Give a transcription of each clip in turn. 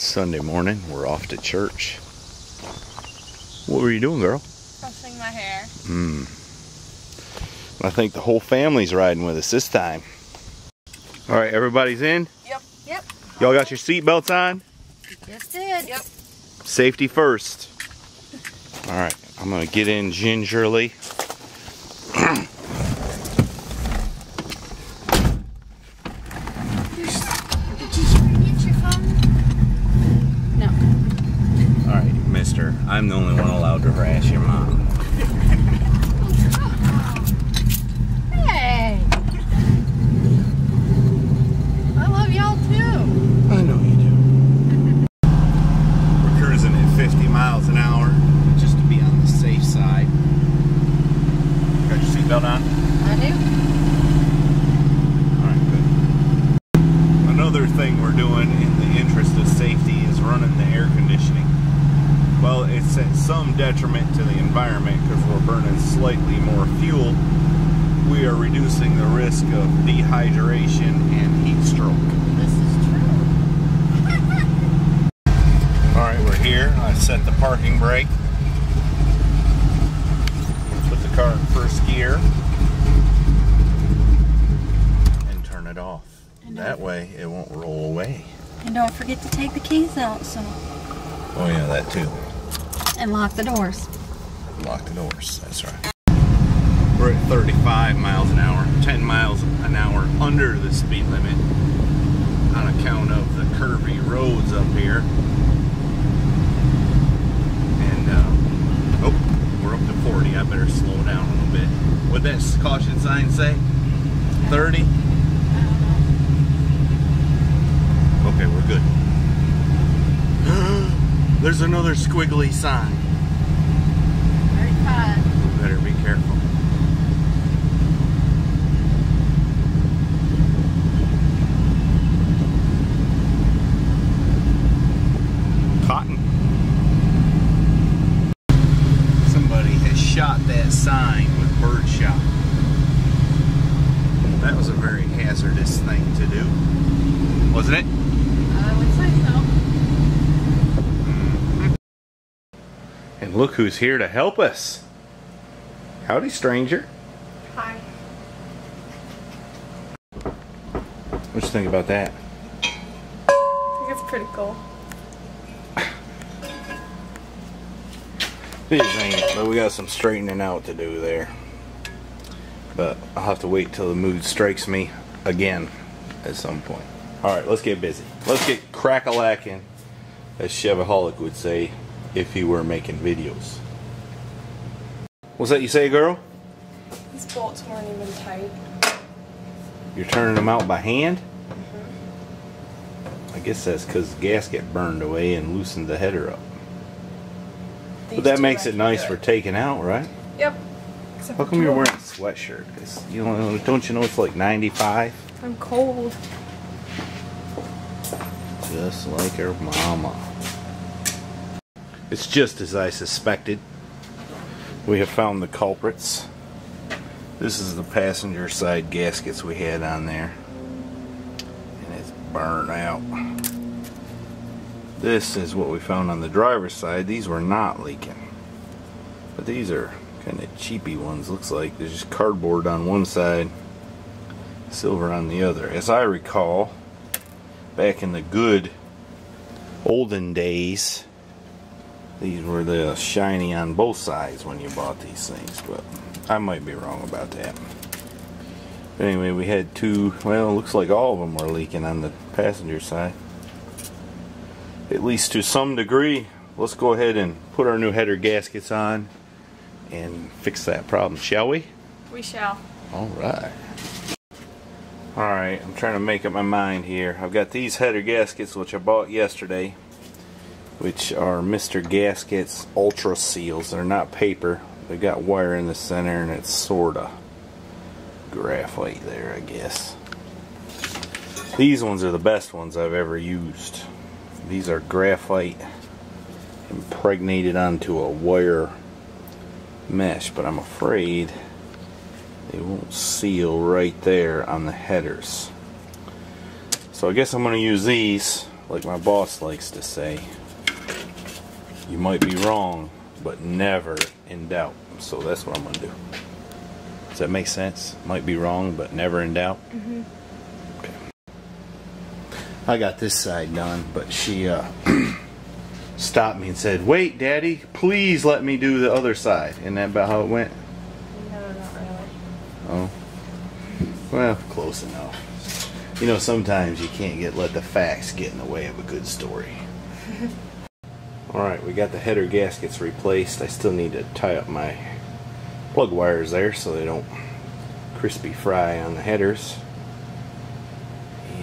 Sunday morning, we're off to church. What were you doing, girl? Brushing my hair. I think the whole family's riding with us this time. All right, everybody's in? Yep. Yep. Y'all got your seatbelts on? Just did. Yep. Safety first. All right, I'm gonna get in gingerly. Mister, I'm the only one allowed to harass your mom. Hey! I love y'all too. I know you do. We're cruising at 50 miles an hour just to be on the safe side. Got your seatbelt on? I do. Alright, good. Another thing we're doing in the interest of safety is running the air conditioning. Well, it's at some detriment to the environment because we're burning slightly more fuel. We are reducing the risk of dehydration and heat stroke. This is true. Alright, we're here. I set the parking brake. Put the car in first gear. And turn it off. That way it won't roll away. And don't forget to take the keys out, so. Oh yeah, that too. And lock the doors. Lock the doors, that's right. We're at 35 miles an hour, 10 miles an hour under the speed limit on account of the curvy roads up here. And, oh, we're up to 40. I better slow down a little bit. What'd that caution sign say? 30? Okay, we're good. There's another squiggly sign. 35. Better be careful. Cotton. Somebody has shot that sign with birdshot. That was a very hazardous thing to do, wasn't it? I would say so. And look who's here to help us. Howdy, stranger. Hi. What you think about that? I think it's pretty cool. These ain't, but we got some straightening out to do there. But I'll have to wait till the mood strikes me again at some point. Alright, let's get busy. Let's get crack-a-lacking, as Chevaholic would say, if he were making videos. What's that you say, girl? These bolts weren't even tight. You're turning them out by hand? I guess that's because the gasket burned away and loosened the header up. But that makes it nice for taking out, right? Yep. How come you're wearing a sweatshirt? You know, don't you know it's like 95? I'm cold. Just like her mama. It's just as I suspected. We have found the culprits. This is the passenger side gaskets we had on there. And it's burned out. This is what we found on the driver's side. These were not leaking. But these are kind of cheapy ones. Looks like there's just cardboard on one side, silver on the other. As I recall, back in the good olden days, these were the shiny on both sides when you bought these things, but I might be wrong about that. But anyway, we had two, well, it looks like all of them were leaking on the passenger side. At least to some degree. Let's go ahead and put our new header gaskets on and fix that problem, shall we? We shall. Alright. Alright, I'm trying to make up my mind here. I've got these header gaskets which I bought yesterday, which are Mr. Gaskets Ultra Seals. They're not paper. They got wire in the center and it's sorta graphite there, I guess. These ones are the best ones I've ever used. These are graphite impregnated onto a wire mesh, but I'm afraid they won't seal right there on the headers. So I guess I'm going to use these like my boss likes to say, you might be wrong, but never in doubt. So that's what I'm going to do. Does that make sense? Might be wrong, but never in doubt? Mm-hmm. Okay. I got this side done, but she stopped me and said, wait, Daddy, please let me do the other side. Isn't that about how it went? No, not really. Oh. Well, close enough. You know, sometimes you can't let the facts get in the way of a good story. Alright, we got the header gaskets replaced. I still need to tie up my plug wires there so they don't crispy fry on the headers.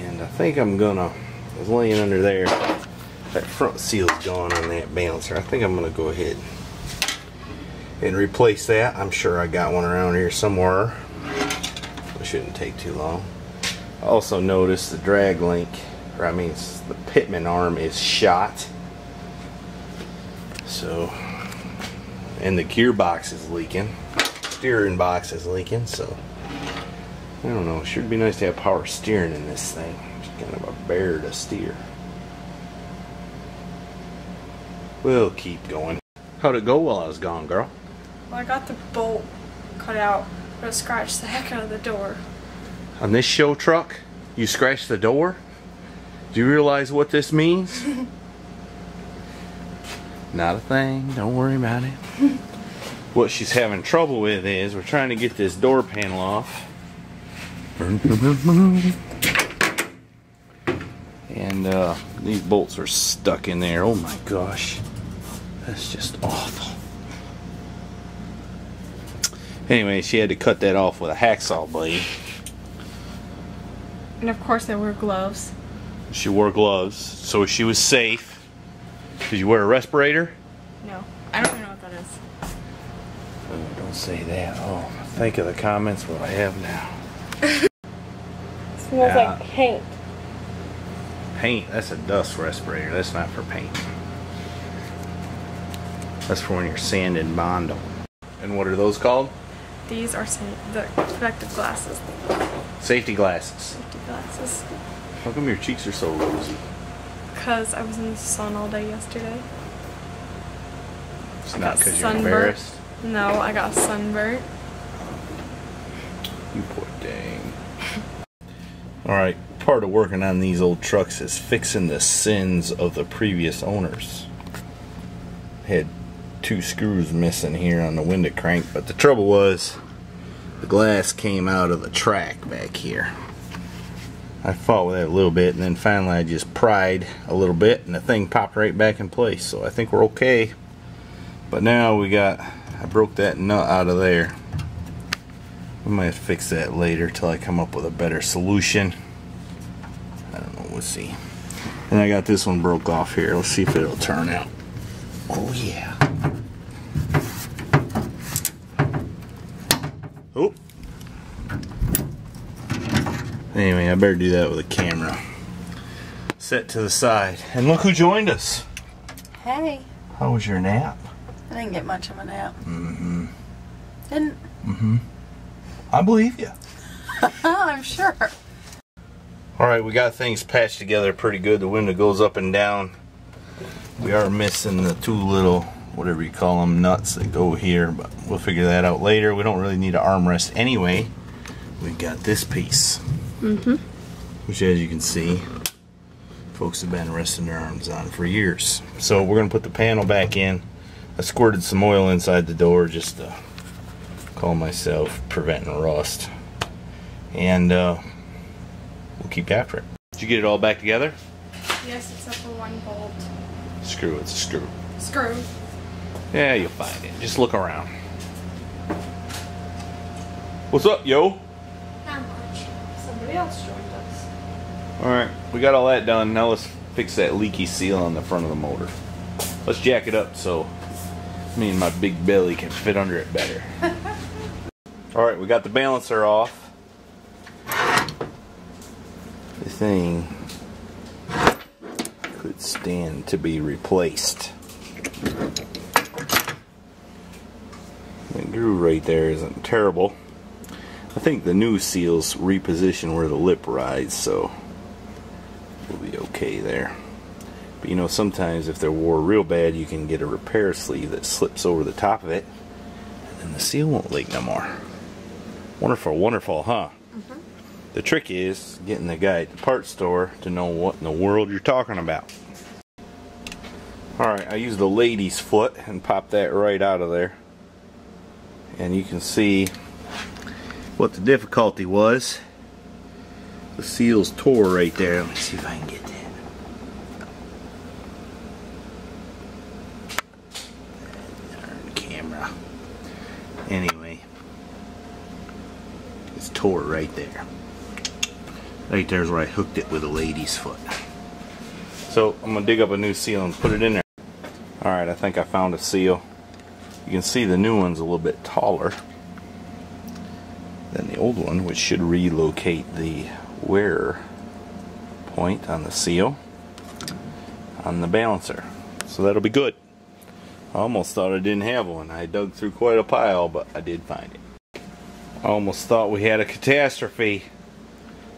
And I think I'm gonna, I was laying under there, that front seal's gone on that balancer. I think I'm gonna go ahead and replace that. I'm sure I got one around here somewhere. It shouldn't take too long. I also noticed the drag link, or I mean the pitman arm is shot. So, and the gearbox is leaking. Steering box is leaking, so I don't know. It should be nice to have power steering in this thing. It's kind of a bear to steer. We'll keep going. How'd it go while I was gone, girl? Well, I got the bolt cut out, but it scratched the heck out of the door. On this show truck, you scratched the door? Do you realize what this means? Not a thing, don't worry about it. What she's having trouble with is we're trying to get this door panel off. And these bolts are stuck in there. Oh my gosh. That's just awful. Anyway, she had to cut that off with a hacksaw blade. And of course I wear gloves. She wore gloves, so she was safe. Did you wear a respirator? No, I don't even know what that is. Oh, don't say that. Oh, think of the comments what I have now. It smells like paint. Paint? That's a dust respirator. That's not for paint. That's for when you're sanding Bondo. And what are those called? These are the protective glasses. Safety glasses. Safety glasses. How come your cheeks are so rosy? Because I was in the sun all day yesterday. It's not because you're embarrassed? No, I got sunburnt. You poor dang. Alright, part of working on these old trucks is fixing the sins of the previous owners. Had 2 screws missing here on the window crank, but the trouble was the glass came out of the track back here. I fought with that a little bit, and then finally I just pried a little bit and the thing popped right back in place, so I think we're okay. But now I broke that nut out of there. We might fix that later till I come up with a better solution. I don't know, we'll see. And I got this one broke off here. Let's see if it'll turn out. Oh yeah. Oh. Anyway, I better do that with a camera. Set to the side. And look who joined us. Hey. How was your nap? I didn't get much of a nap. Mm-hmm. Didn't? Mm-hmm. I believe you. I'm sure. Alright, we got things patched together pretty good. The window goes up and down. We are missing the 2 little, whatever you call them, nuts that go here, but we'll figure that out later. We don't really need an armrest anyway. We've got this piece. Mm-hmm. Which, as you can see, folks have been resting their arms on for years. So we're going to put the panel back in. I squirted some oil inside the door just to call myself preventing rust. And we'll keep after it. Did you get it all back together? Yes, except for 1 bolt. Screw, it's a screw. Screw. Yeah, you'll find it. Just look around. What's up, yo? Not much. Somebody else joined us. Alright, we got all that done. Now let's fix that leaky seal on the front of the motor. Let's jack it up so me and my big belly can fit under it better. Alright, we got the balancer off. The thing could stand to be replaced. The groove right there isn't terrible. I think the new seals reposition where the lip rides, so we'll be okay there. But you know, sometimes if they're wore real bad, you can get a repair sleeve that slips over the top of it, and then the seal won't leak no more. Wonderful, wonderful, huh? Mm-hmm. The trick is getting the guy at the parts store to know what in the world you're talking about. Alright, I used the lady's foot and popped that right out of there. And you can see what the difficulty was. The seals tore right there. Let me see if I can get that. Darn camera. Anyway, it's tore right there. Right there's where I hooked it with a lady's foot. So I'm gonna dig up a new seal and put it in there. Alright, I think I found a seal. You can see the new one's a little bit taller than the old one, which should relocate the wear point on the seal on the balancer. So that'll be good. I almost thought I didn't have one. I dug through quite a pile, but I did find it. I almost thought we had a catastrophe.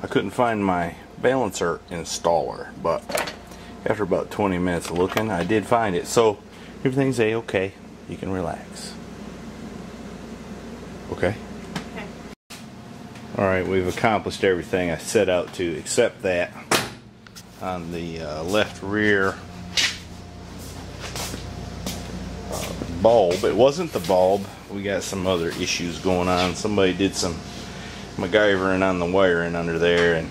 I couldn't find my balancer installer, but after about 20 minutes of looking, I did find it. So everything's A-okay. You can relax. Okay? Okay. Alright, we've accomplished everything I set out to, except that on the left rear bulb. It wasn't the bulb. We got some other issues going on. Somebody did some MacGyvering on the wiring under there, and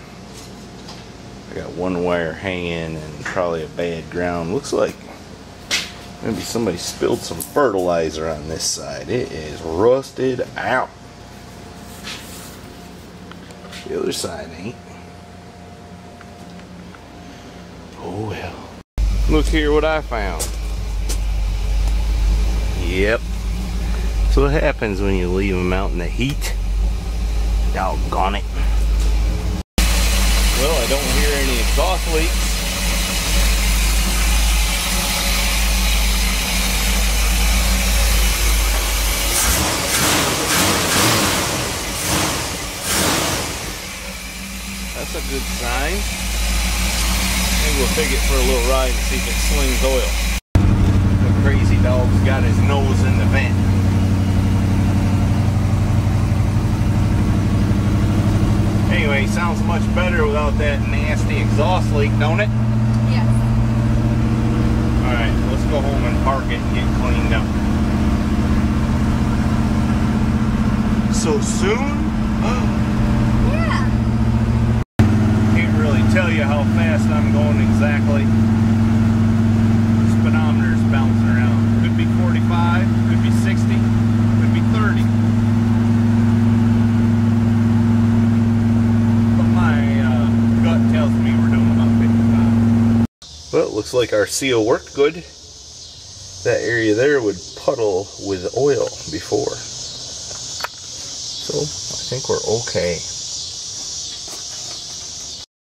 I got one wire hanging and probably a bad ground. Looks like maybe somebody spilled some fertilizer on this side. It is rusted out. The other side ain't. Oh well. Look here what I found. Yep. So what happens when you leave them out in the heat? Doggone it. Well, I don't hear any exhaust leaks. That's a good sign. Maybe we'll take it for a little ride and see if it slings oil. The crazy dog's got his nose in the vent. Anyway, sounds much better without that nasty exhaust leak, don't it? Yes. Alright, let's go home and park it and get cleaned up. So soon? Yeah. Can't really tell you how fast I'm going exactly. Speedometer's bouncing around. Could be 45, could be 60, could be 30. Tells me we're doing about 55. Well, it looks like our seal worked good. That area there would puddle with oil before. So, I think we're okay.